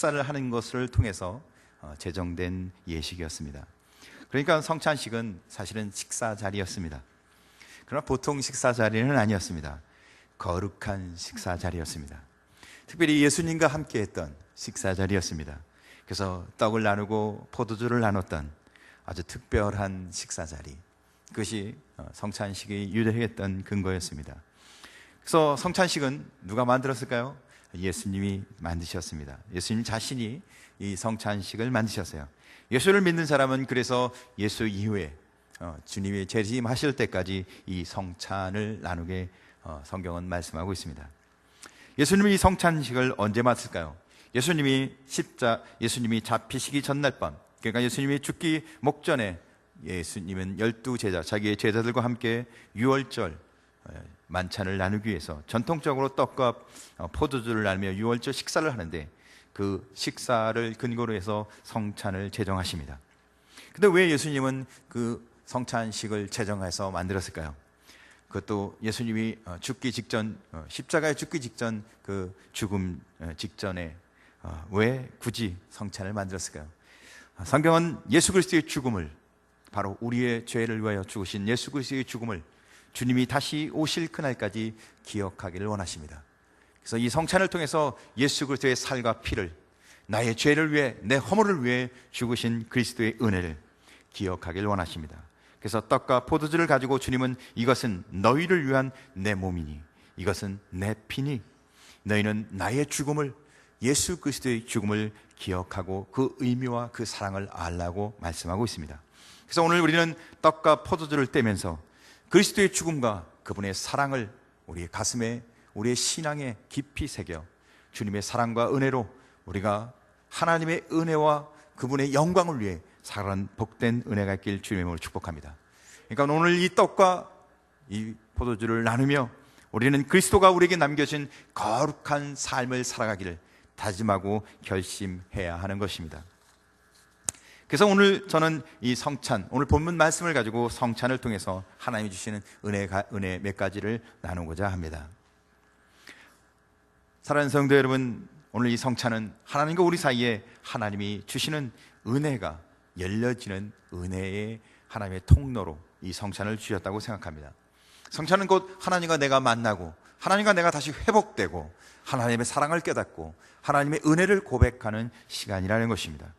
식사를 하는 것을 통해서 제정된 예식이었습니다. 그러니까 성찬식은 사실은 식사 자리였습니다. 그러나 보통 식사 자리는 아니었습니다. 거룩한 식사 자리였습니다. 특별히 예수님과 함께 했던 식사 자리였습니다. 그래서 떡을 나누고 포도주를 나눴던 아주 특별한 식사 자리, 그것이 성찬식이 유래했던 근거였습니다. 그래서 성찬식은 누가 만들었을까요? 예수님이 만드셨습니다. 예수님 자신이 이 성찬식을 만드셨어요. 예수를 믿는 사람은 그래서 예수 이후에 주님이 재림하실 때까지 이 성찬을 나누게 성경은 말씀하고 있습니다. 예수님이 이 성찬식을 언제 맡을까요? 예수님이 잡히시기 전날 밤, 그러니까 예수님이 죽기 목전에 예수님은 12제자, 자기의 제자들과 함께 유월절 만찬을 나누기 위해서 전통적으로 떡과 포도주를 나누며 유월절 식사를 하는데, 그 식사를 근거로 해서 성찬을 제정하십니다. 근데 왜 예수님은 그 성찬식을 제정해서 만들었을까요? 그것도 예수님이 죽기 직전, 십자가에 죽기 직전, 그 죽음 직전에 왜 굳이 성찬을 만들었을까요? 성경은 예수 그리스도의 죽음을, 바로 우리의 죄를 위하여 죽으신 예수 그리스도의 죽음을 주님이 다시 오실 그날까지 기억하기를 원하십니다. 그래서 이 성찬을 통해서 예수 그리스도의 살과 피를, 나의 죄를 위해, 내 허물을 위해 죽으신 그리스도의 은혜를 기억하기를 원하십니다. 그래서 떡과 포도주를 가지고 주님은 이것은 너희를 위한 내 몸이니, 이것은 내 피니, 너희는 나의 죽음을, 예수 그리스도의 죽음을 기억하고 그 의미와 그 사랑을 알라고 말씀하고 있습니다. 그래서 오늘 우리는 떡과 포도주를 떼면서 그리스도의 죽음과 그분의 사랑을 우리의 가슴에, 우리의 신앙에 깊이 새겨 주님의 사랑과 은혜로 우리가 하나님의 은혜와 그분의 영광을 위해 살아난 복된 은혜가 있길 주님의 이름으로 축복합니다. 그러니까 오늘 이 떡과 이 포도주를 나누며 우리는 그리스도가 우리에게 남겨진 거룩한 삶을 살아가기를 다짐하고 결심해야 하는 것입니다. 그래서 오늘 저는 이 성찬, 오늘 본문 말씀을 가지고 성찬을 통해서 하나님이 주시는 은혜 몇 가지를 나누고자 합니다. 사랑하는 성도 여러분, 오늘 이 성찬은 하나님과 우리 사이에 하나님이 주시는 은혜가 열려지는 은혜의 하나님의 통로로 이 성찬을 주셨다고 생각합니다. 성찬은 곧 하나님과 내가 만나고 하나님과 내가 다시 회복되고 하나님의 사랑을 깨닫고 하나님의 은혜를 고백하는 시간이라는 것입니다.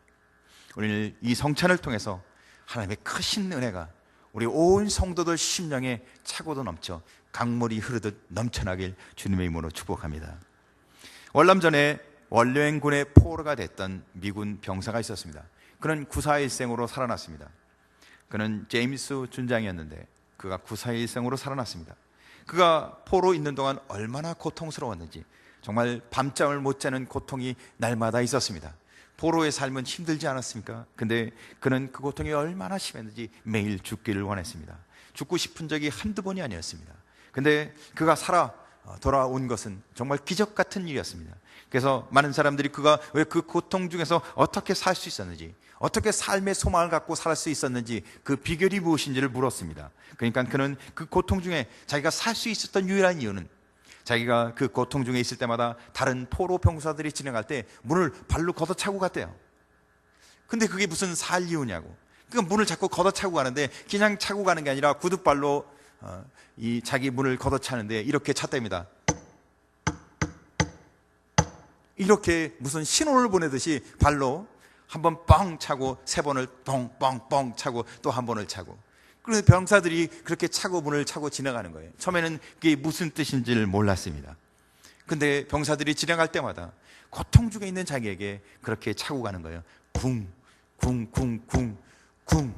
오늘 이 성찬을 통해서 하나님의 크신 은혜가 우리 온 성도들 심령에 차고도 넘쳐 강물이 흐르듯 넘쳐나길 주님의 이름으로 축복합니다. 월남전에 원로행군의 포로가 됐던 미군 병사가 있었습니다. 그는 구사일생으로 살아났습니다. 그는 제임스 준장이었는데 그가 구사일생으로 살아났습니다. 그가 포로 있는 동안 얼마나 고통스러웠는지, 정말 밤잠을 못 자는 고통이 날마다 있었습니다. 포로의 삶은 힘들지 않았습니까? 근데 그는 그 고통이 얼마나 심했는지 매일 죽기를 원했습니다. 죽고 싶은 적이 한두 번이 아니었습니다. 근데 그가 살아 돌아온 것은 정말 기적 같은 일이었습니다. 그래서 많은 사람들이 그가 왜 그 고통 중에서 어떻게 살 수 있었는지, 어떻게 삶의 소망을 갖고 살 수 있었는지, 그 비결이 무엇인지를 물었습니다. 그러니까 그는 그 고통 중에 자기가 살 수 있었던 유일한 이유는, 자기가 그 고통 중에 있을 때마다 다른 포로 병사들이 지나갈 때 문을 발로 걷어차고 갔대요. 근데 그게 무슨 살 이유냐고. 그러니까 문을 자꾸 걷어차고 가는데 그냥 차고 가는 게 아니라 구둣발로 이 자기 문을 걷어차는데 이렇게 찼답니다. 이렇게 무슨 신호를 보내듯이 발로 한 번 뻥 차고 세 번을 뻥뻥뻥 차고 또 한 번을 차고, 그래서 병사들이 그렇게 차고 문을 차고 지나가는 거예요. 처음에는 그게 무슨 뜻인지를 몰랐습니다. 근데 병사들이 지나갈 때마다 고통 중에 있는 자기에게 그렇게 차고 가는 거예요. 쿵, 쿵, 쿵, 쿵, 쿵.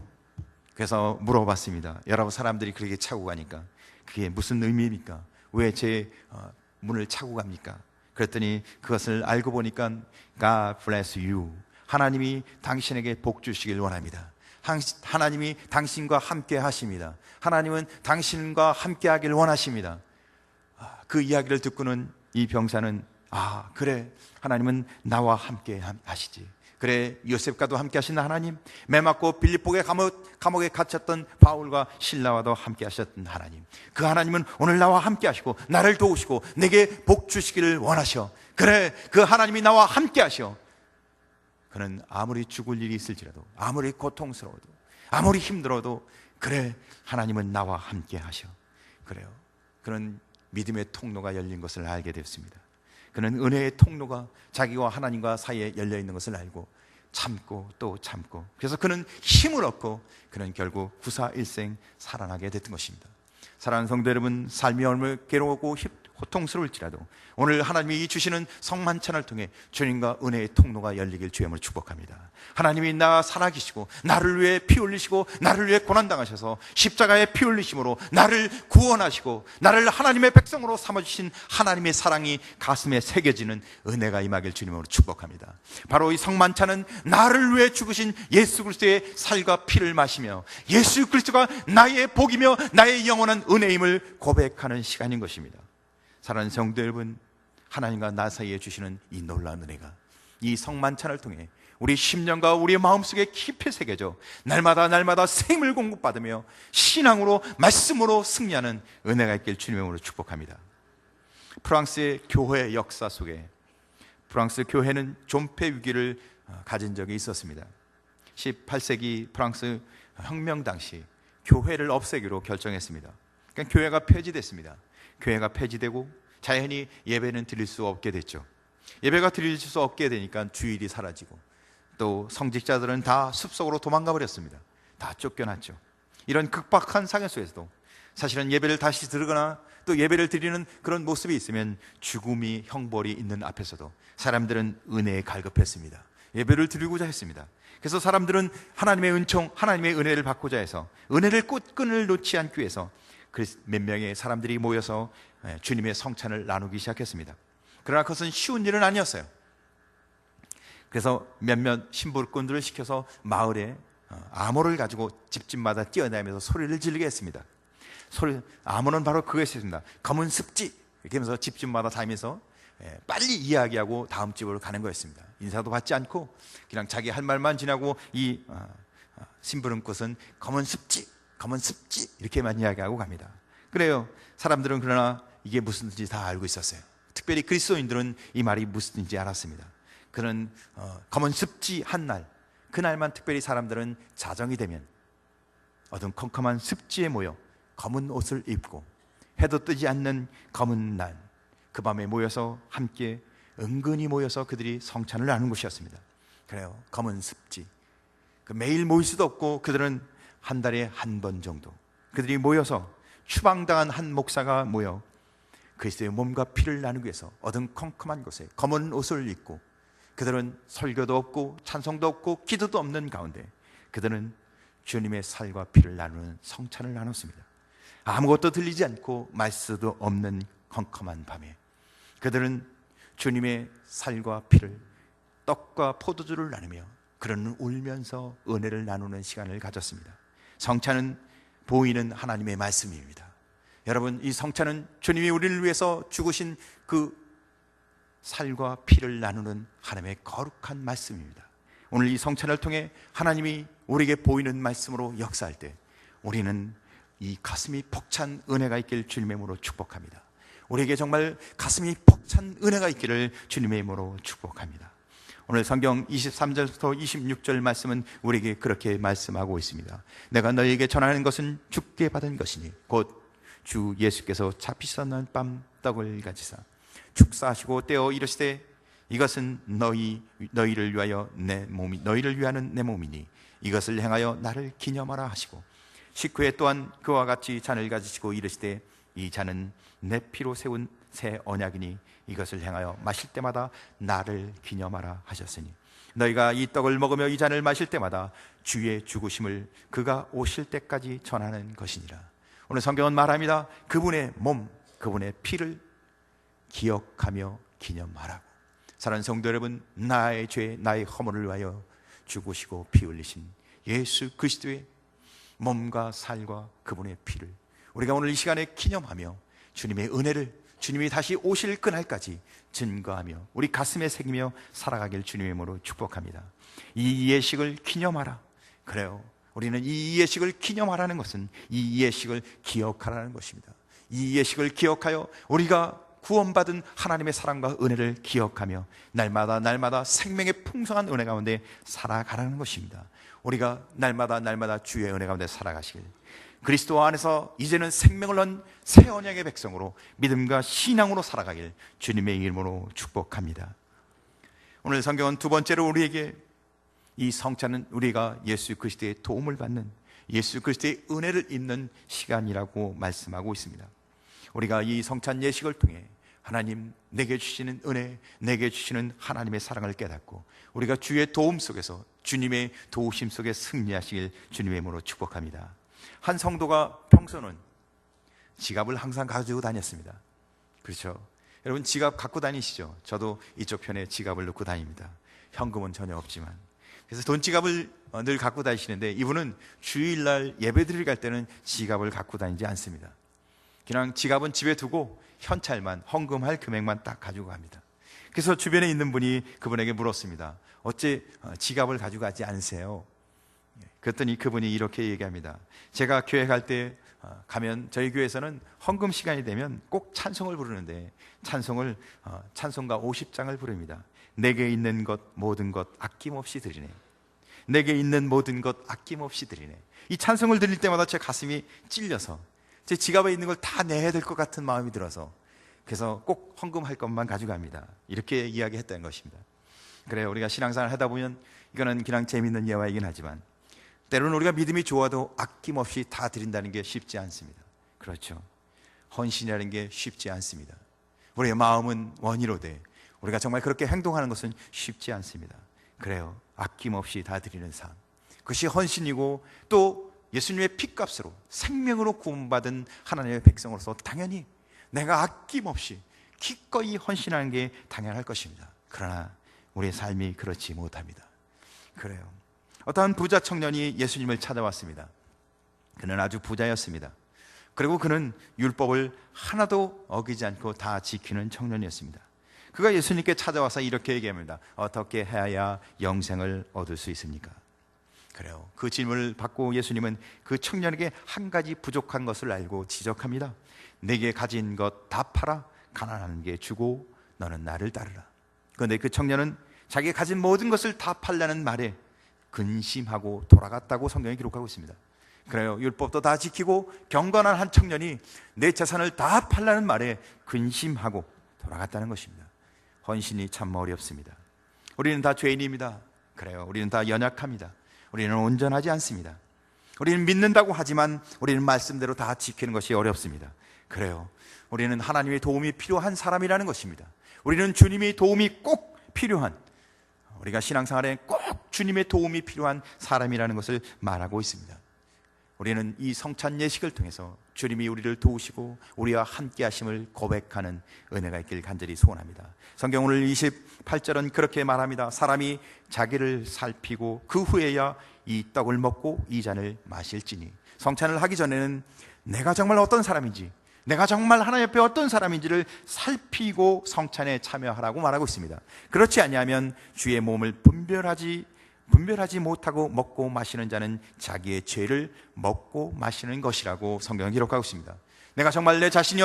그래서 물어봤습니다. 여러 사람들이 그렇게 차고 가니까 그게 무슨 의미입니까? 왜 제 문을 차고 갑니까? 그랬더니 그것을 알고 보니까 God bless you, 하나님이 당신에게 복 주시길 원합니다. 하나님이 당신과 함께 하십니다. 하나님은 당신과 함께 하길 원하십니다. 그 이야기를 듣고는 이 병사는 그래, 하나님은 나와 함께 하시지. 그래, 요셉과도 함께 하신 하나님, 매 맞고 빌립보의 감옥에 갇혔던 바울과 실라와도 함께 하셨던 하나님, 그 하나님은 오늘 나와 함께 하시고 나를 도우시고 내게 복 주시기를 원하셔. 그래, 그 하나님이 나와 함께 하셔. 그는 아무리 죽을 일이 있을지라도, 아무리 고통스러워도, 아무리 힘들어도, 그래, 하나님은 나와 함께 하셔. 그래요. 그는 믿음의 통로가 열린 것을 알게 되었습니다. 그는 은혜의 통로가 자기와 하나님과 사이에 열려 있는 것을 알고 참고 또 참고, 그래서 그는 힘을 얻고 그는 결국 구사일생 살아나게 됐던 것입니다. 사랑하는 성도 여러분, 삶이 얼마나 괴로우고 고통스러울지라도 오늘 하나님이 주시는 성만찬을 통해 주님과 은혜의 통로가 열리길 주님으로 축복합니다. 하나님이 나 살아계시고 나를 위해 피 흘리시고 나를 위해 고난당하셔서 십자가에 피 흘리심으로 나를 구원하시고 나를 하나님의 백성으로 삼아주신 하나님의 사랑이 가슴에 새겨지는 은혜가 임하길 주님으로 축복합니다. 바로 이 성만찬은 나를 위해 죽으신 예수 그리스도의 살과 피를 마시며 예수 그리스도가 나의 복이며 나의 영원한 은혜임을 고백하는 시간인 것입니다. 사랑하는 성도 여러분, 하나님과 나 사이에 주시는 이 놀라운 은혜가 이 성만찬을 통해 우리 심령과 우리의 마음속에 깊이 새겨져 날마다 생을 공급받으며 신앙으로 말씀으로 승리하는 은혜가 있길 주님의 이름으로 축복합니다. 프랑스의 교회 역사 속에 프랑스 교회는 존폐 위기를 가진 적이 있었습니다. 18세기 프랑스 혁명 당시 교회를 없애기로 결정했습니다. 그러니까 교회가 폐지됐습니다. 교회가 폐지되고 자연히 예배는 드릴 수 없게 됐죠. 예배가 드릴 수 없게 되니까 주일이 사라지고 또 성직자들은 다 숲속으로 도망가 버렸습니다. 다 쫓겨났죠. 이런 극박한 상황 속에서도 사실은 예배를 다시 드리거나 또 예배를 드리는 그런 모습이 있으면 죽음이 형벌이 있는 앞에서도 사람들은 은혜에 갈급했습니다. 예배를 드리고자 했습니다. 그래서 사람들은 하나님의 은총, 하나님의 은혜를 받고자 해서 은혜를 끈을 놓지 않기 위해서 몇 명의 사람들이 모여서 주님의 성찬을 나누기 시작했습니다. 그러나 그것은 쉬운 일은 아니었어요. 그래서 몇몇 신부꾼들을 시켜서 마을에 암호를 가지고 집집마다 뛰어다니면서 소리를 지르게 했습니다. 암호는 바로 그것이었습니다. 검은 습지 이렇게 하면서 집집마다 다니면서 빨리 이야기하고 다음 집으로 가는 거였습니다. 인사도 받지 않고 그냥 자기 할 말만 지나고 이 신부꾼은 검은 습지 이렇게만 이야기하고 갑니다. 그래요. 사람들은 그러나 이게 무슨 뜻인지 다 알고 있었어요. 특별히 그리스도인들은 이 말이 무슨 뜻인지 알았습니다. 그는 검은 습지 한 날, 그날만 특별히 사람들은 자정이 되면 어둠컴컴한 습지에 모여 검은 옷을 입고 해도 뜨지 않는 검은 날, 그 밤에 모여서 함께 은근히 모여서 그들이 성찬을 나누는 것이었습니다. 그래요. 검은 습지. 매일 모일 수도 없고 그들은 한 달에 한 번 정도 그들이 모여서 추방당한 한 목사가 모여 그리스도의 몸과 피를 나누기 위해서 어둠컴컴한 곳에 검은 옷을 입고 그들은 설교도 없고 찬송도 없고 기도도 없는 가운데 그들은 주님의 살과 피를 나누는 성찬을 나눴습니다. 아무것도 들리지 않고 말씀도 없는 컴컴한 밤에 그들은 주님의 살과 피를 떡과 포도주를 나누며 그들은 울면서 은혜를 나누는 시간을 가졌습니다. 성찬은 보이는 하나님의 말씀입니다. 여러분, 이 성찬은 주님이 우리를 위해서 죽으신 그 살과 피를 나누는 하나님의 거룩한 말씀입니다. 오늘 이 성찬을 통해 하나님이 우리에게 보이는 말씀으로 역사할 때 우리는 이 가슴이 벅찬 은혜가 있길 주님의 이름으로 축복합니다. 우리에게 정말 가슴이 벅찬 은혜가 있기를 주님의 이름으로 축복합니다. 오늘 성경 23절부터 26절 말씀은 우리에게 그렇게 말씀하고 있습니다. 내가 너희에게 전하는 것은 주께 받은 것이니 곧 주 예수께서 잡히셨는 밤 떡을 가지사 축사하시고 떼어 이르시되 이것은 너희를 위하여 너희를 위하는 내 몸이니 이것을 행하여 나를 기념하라 하시고 식후에 또한 그와 같이 잔을 가지시고 이르시되 이 잔은 내 피로 세운 새 언약이니 이것을 행하여 마실 때마다 나를 기념하라 하셨으니 너희가 이 떡을 먹으며 이 잔을 마실 때마다 주의 죽으심을 그가 오실 때까지 전하는 것이니라. 오늘 성경은 말합니다. 그분의 몸, 그분의 피를 기억하며 기념하라고. 사랑하는 성도 여러분, 나의 죄, 나의 허물을 위하여 죽으시고 피 흘리신 예수 그리스도의 몸과 살과 그분의 피를 우리가 오늘 이 시간에 기념하며 주님의 은혜를 주님이 다시 오실 그날까지 증거하며 우리 가슴에 새기며 살아가길 주님의 이름으로 축복합니다. 이 예식을 기념하라. 그래요. 우리는 이 예식을 기념하라는 것은 이 예식을 기억하라는 것입니다. 이 예식을 기억하여 우리가 구원받은 하나님의 사랑과 은혜를 기억하며 날마다 생명의 풍성한 은혜 가운데 살아가라는 것입니다. 우리가 날마다 주의 은혜 가운데 살아가시길, 그리스도 안에서 이제는 생명을 얻은 새 언약의 백성으로 믿음과 신앙으로 살아가길 주님의 이름으로 축복합니다. 오늘 성경은 두 번째로 우리에게 이 성찬은 우리가 예수 그리스도의 도움을 받는, 예수 그리스도의 은혜를 입는 시간이라고 말씀하고 있습니다. 우리가 이 성찬 예식을 통해 하나님 내게 주시는 은혜, 내게 주시는 하나님의 사랑을 깨닫고 우리가 주의 도움 속에서, 주님의 도우심 속에 승리하시길 주님의 이름으로 축복합니다. 한 성도가 평소는 지갑을 항상 가지고 다녔습니다. 그렇죠? 여러분 지갑 갖고 다니시죠? 저도 이쪽 편에 지갑을 넣고 다닙니다. 현금은 전혀 없지만. 그래서 돈지갑을 늘 갖고 다니시는데 이분은 주일날 예배드리러 갈 때는 지갑을 갖고 다니지 않습니다. 그냥 지갑은 집에 두고 현찰만, 헌금할 금액만 딱 가지고 갑니다. 그래서 주변에 있는 분이 그분에게 물었습니다. 어째 지갑을 가지고 가지 않으세요? 그랬더니 그분이 이렇게 얘기합니다. 제가 교회 갈 때 가면 저희 교회에서는 헌금 시간이 되면 꼭 찬송을 부르는데 찬송가 50장을 부릅니다. 내게 있는 것 모든 것 아낌없이 드리네. 내게 있는 모든 것 아낌없이 드리네. 이 찬송을 들릴 때마다 제 가슴이 찔려서 제 지갑에 있는 걸 다 내야 될 것 같은 마음이 들어서 그래서 꼭 헌금할 것만 가져갑니다. 이렇게 이야기했다는 것입니다. 그래요, 우리가 신앙생활을 하다 보면 이거는 그냥 재밌는 예화이긴 하지만 때로는 우리가 믿음이 좋아도 아낌없이 다 드린다는 게 쉽지 않습니다. 그렇죠? 헌신이라는 게 쉽지 않습니다. 우리의 마음은 원이로되 우리가 정말 그렇게 행동하는 것은 쉽지 않습니다. 그래요, 아낌없이 다 드리는 삶, 그것이 헌신이고 또 예수님의 피값으로 생명으로 구원받은 하나님의 백성으로서 당연히 내가 아낌없이 기꺼이 헌신하는 게 당연할 것입니다. 그러나 우리의 삶이 그렇지 못합니다. 그래요, 어떠한 부자 청년이 예수님을 찾아왔습니다. 그는 아주 부자였습니다. 그리고 그는 율법을 하나도 어기지 않고 다 지키는 청년이었습니다. 그가 예수님께 찾아와서 이렇게 얘기합니다. 어떻게 해야 영생을 얻을 수 있습니까? 그래요, 그 질문을 받고 예수님은 그 청년에게 한 가지 부족한 것을 알고 지적합니다. 내게 가진 것 다 팔아 가난한 게 주고 너는 나를 따르라. 그런데 그 청년은 자기가 가진 모든 것을 다 팔라는 말에 근심하고 돌아갔다고 성경에 기록하고 있습니다. 그래요, 율법도 다 지키고 경건한 한 청년이 내 재산을 다 팔라는 말에 근심하고 돌아갔다는 것입니다. 헌신이 참 어렵습니다. 우리는 다 죄인입니다. 그래요, 우리는 다 연약합니다. 우리는 온전하지 않습니다. 우리는 믿는다고 하지만 우리는 말씀대로 다 지키는 것이 어렵습니다. 그래요, 우리는 하나님의 도움이 필요한 사람이라는 것입니다. 우리는 주님의 도움이 꼭 필요한, 우리가 신앙생활에 꼭 주님의 도움이 필요한 사람이라는 것을 말하고 있습니다. 우리는 이 성찬 예식을 통해서 주님이 우리를 도우시고 우리와 함께 하심을 고백하는 은혜가 있길 간절히 소원합니다. 성경 오늘 28절은 그렇게 말합니다. 사람이 자기를 살피고 그 후에야 이 떡을 먹고 이 잔을 마실지니. 성찬을 하기 전에는 내가 정말 어떤 사람인지, 내가 정말 하나님 앞에 어떤 사람인지를 살피고 성찬에 참여하라고 말하고 있습니다. 그렇지 아니하면 주의 몸을 분별하지 못하고 먹고 마시는 자는 자기의 죄를 먹고 마시는 것이라고 성경은 기록하고 있습니다. 내가 정말 내 자신이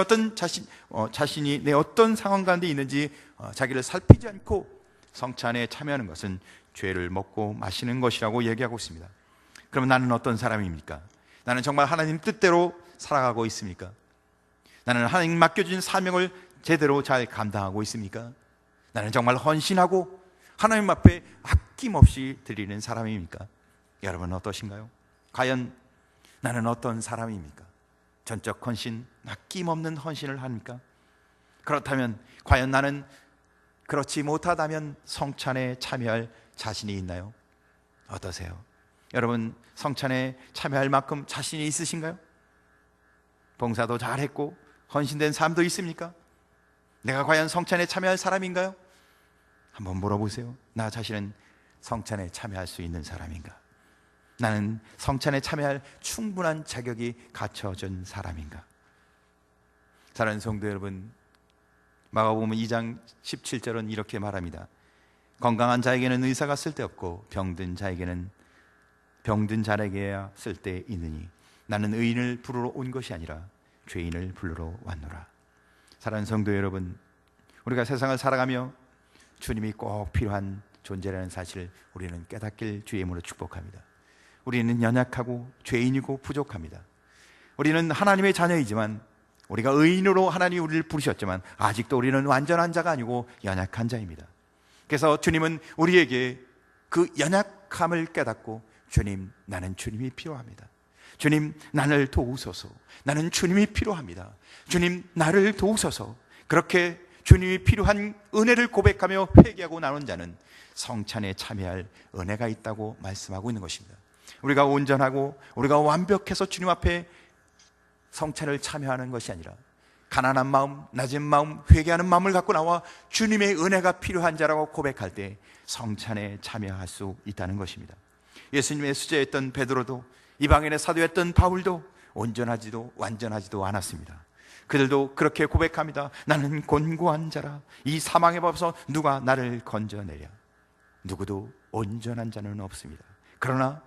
자신이 내 어떤 상황 가운데 있는지 자기를 살피지 않고 성찬에 참여하는 것은 죄를 먹고 마시는 것이라고 얘기하고 있습니다. 그럼 나는 어떤 사람입니까? 나는 정말 하나님 뜻대로 살아가고 있습니까? 나는 하나님 맡겨준 사명을 제대로 잘 감당하고 있습니까? 나는 정말 헌신하고 하나님 앞에 아낌없이 드리는 사람입니까? 여러분 어떠신가요? 과연 나는 어떤 사람입니까? 전적 헌신, 아낌없는 헌신을 합니까? 그렇다면 과연 나는 그렇지 못하다면 성찬에 참여할 자신이 있나요? 어떠세요? 여러분 성찬에 참여할 만큼 자신이 있으신가요? 봉사도 잘했고 헌신된 삶도 있습니까? 내가 과연 성찬에 참여할 사람인가요? 한번 물어보세요. 나 자신은 성찬에 참여할 수 있는 사람인가? 나는 성찬에 참여할 충분한 자격이 갖춰진 사람인가? 사랑하는 성도 여러분, 마가복음 2장 17절은 이렇게 말합니다. 건강한 자에게는 의사가 쓸데없고 병든 자에게야 쓸데있느니 나는 의인을 부르러 온 것이 아니라 죄인을 부르러 왔노라. 사랑하는 성도 여러분, 우리가 세상을 살아가며 주님이 꼭 필요한 존재라는 사실을 우리는 깨닫길 주의 이름으로 축복합니다. 우리는 연약하고 죄인이고 부족합니다. 우리는 하나님의 자녀이지만, 우리가 의인으로 하나님이 우리를 부르셨지만 아직도 우리는 완전한 자가 아니고 연약한 자입니다. 그래서 주님은 우리에게 그 연약함을 깨닫고, 주님, 나는 주님이 필요합니다. 주님, 나를 도우소서. 나는 주님이 필요합니다. 주님, 나를 도우소서. 그렇게 주님이 필요한 은혜를 고백하며 회개하고 나눈 자는 성찬에 참여할 은혜가 있다고 말씀하고 있는 것입니다. 우리가 온전하고 우리가 완벽해서 주님 앞에 성찬을 참여하는 것이 아니라 가난한 마음, 낮은 마음, 회개하는 마음을 갖고 나와 주님의 은혜가 필요한 자라고 고백할 때 성찬에 참여할 수 있다는 것입니다. 예수님의 수제였던 베드로도, 이방인의 사도였던 바울도 온전하지도 완전하지도 않았습니다. 그들도 그렇게 고백합니다. 나는 곤고한 자라. 이 사망의 법에서 누가 나를 건져내랴. 누구도 온전한 자는 없습니다. 그러나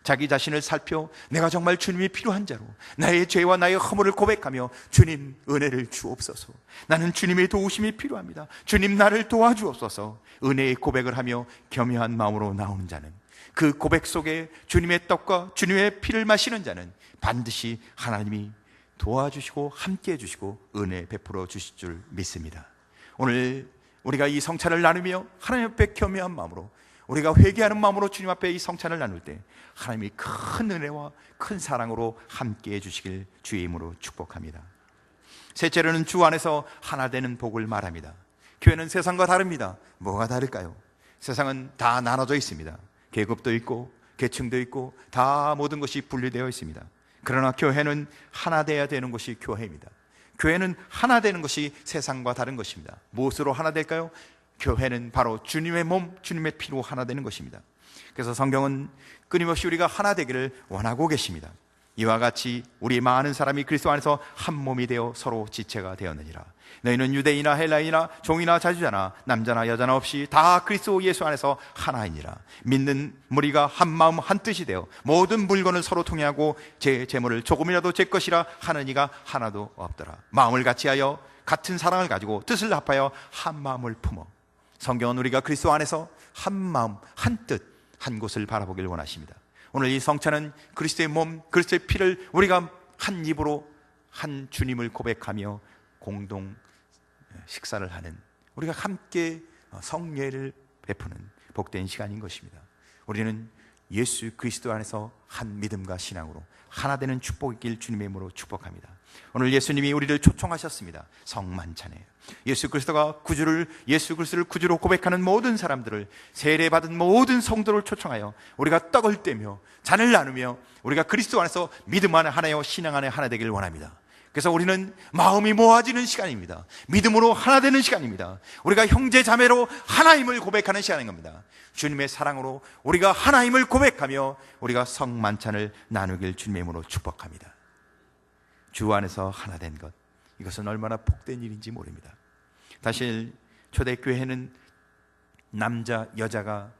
자기 자신을 살펴 내가 정말 주님이 필요한 자로 나의 죄와 나의 허물을 고백하며, 주님, 은혜를 주옵소서. 나는 주님의 도우심이 필요합니다. 주님, 나를 도와주옵소서. 은혜의 고백을 하며 겸허한 마음으로 나오는 자는, 그 고백 속에 주님의 떡과 주님의 피를 마시는 자는 반드시 하나님이 도와주시고 함께해 주시고 은혜 베풀어 주실 줄 믿습니다. 오늘 우리가 이 성찬을 나누며 하나님 앞에 겸허한 마음으로, 우리가 회개하는 마음으로 주님 앞에 이 성찬을 나눌 때 하나님이 큰 은혜와 큰 사랑으로 함께해 주시길 주의 이름으로 축복합니다. 셋째로는 주 안에서 하나 되는 복을 말합니다. 교회는 세상과 다릅니다. 뭐가 다를까요? 세상은 다 나눠져 있습니다. 계급도 있고 계층도 있고 다 모든 것이 분리되어 있습니다. 그러나 교회는 하나 되어야 되는 것이 교회입니다. 교회는 하나 되는 것이 세상과 다른 것입니다. 무엇으로 하나 될까요? 교회는 바로 주님의 몸, 주님의 피로 하나 되는 것입니다. 그래서 성경은 끊임없이 우리가 하나 되기를 원하고 계십니다. 이와 같이 우리 많은 사람이 그리스도 안에서 한 몸이 되어 서로 지체가 되었느니라. 너희는 유대인이나 헬라인이나 종이나 자주자나 남자나 여자나 없이 다 그리스도 예수 안에서 하나이니라. 믿는 무리가 한 마음 한 뜻이 되어 모든 물건을 서로 통해하고 제 재물을 조금이라도 제 것이라 하는 이가 하나도 없더라. 마음을 같이하여 같은 사랑을 가지고 뜻을 합하여 한 마음을 품어. 성경은 우리가 그리스도 안에서 한 마음 한 뜻 한 곳을 바라보길 원하십니다. 오늘 이 성찬은 그리스도의 몸, 그리스도의 피를 우리가 한 입으로 한 주님을 고백하며 공동 식사를 하는, 우리가 함께 성례를 베푸는 복된 시간인 것입니다. 우리는 예수 그리스도 안에서 한 믿음과 신앙으로 하나 되는 축복이길 주님의 이름으로 축복합니다. 오늘 예수님이 우리를 초청하셨습니다. 성만찬에 예수 그리스도를 구주로 고백하는 모든 사람들을, 세례받은 모든 성도를 초청하여 우리가 떡을 떼며 잔을 나누며 우리가 그리스도 안에서 믿음 안에 하나요 신앙 안에 하나 되길 원합니다. 그래서 우리는 마음이 모아지는 시간입니다. 믿음으로 하나 되는 시간입니다. 우리가 형제 자매로 하나임을 고백하는 시간인 겁니다. 주님의 사랑으로 우리가 하나임을 고백하며 우리가 성만찬을 나누길 주님의 이름으로 축복합니다. 주 안에서 하나 된 것, 이것은 얼마나 복된 일인지 모릅니다. 사실 초대교회는 남자, 여자가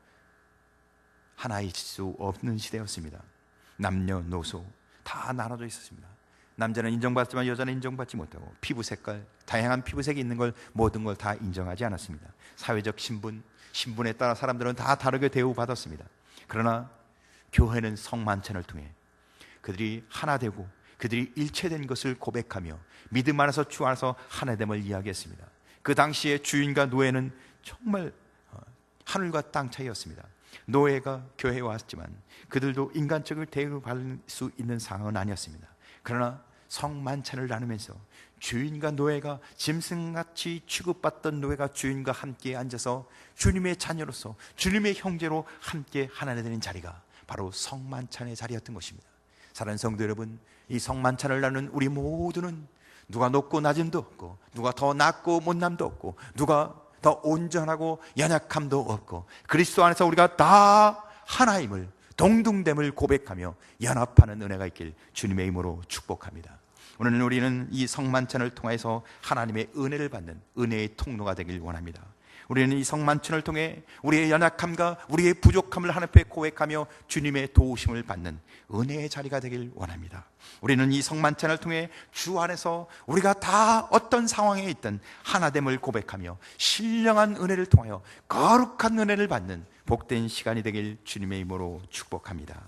하나일 수 없는 시대였습니다. 남녀노소 다 나눠져 있었습니다. 남자는 인정받지만 여자는 인정받지 못하고, 피부 색깔, 다양한 피부색이 있는 걸 모든 걸 다 인정하지 않았습니다. 사회적 신분에 따라 사람들은 다 다르게 대우받았습니다. 그러나 교회는 성만찬을 통해 그들이 하나 되고 그들이 일체된 것을 고백하며 믿음 안에서 주 안에서 하나됨을 이야기했습니다. 그 당시에 주인과 노예는 정말 하늘과 땅 차이였습니다. 노예가 교회에 왔지만 그들도 인간적인 대우받을 수 있는 상황은 아니었습니다. 그러나 성만찬을 나누면서 주인과 노예가 짐승같이 취급받던 노예가 주인과 함께 앉아서 주님의 자녀로서 주님의 형제로 함께 하나 되는 자리가 바로 성만찬의 자리였던 것입니다. 사랑하는 성도 여러분, 이 성만찬을 나누는 우리 모두는 누가 높고 낮음도 없고, 누가 더 낮고 못남도 없고, 누가 더 온전하고 연약함도 없고, 그리스도 안에서 우리가 다 하나임을, 동등됨을 고백하며 연합하는 은혜가 있길 주님의 이름으로 축복합니다. 오늘 우리는 이 성만찬을 통해서 하나님의 은혜를 받는 은혜의 통로가 되길 원합니다. 우리는 이 성만찬을 통해 우리의 연약함과 우리의 부족함을 하나님 앞에 고백하며 주님의 도우심을 받는 은혜의 자리가 되길 원합니다. 우리는 이 성만찬을 통해 주 안에서 우리가 다 어떤 상황에 있든 하나됨을 고백하며 신령한 은혜를 통하여 거룩한 은혜를 받는 복된 시간이 되길 주님의 이름으로 축복합니다.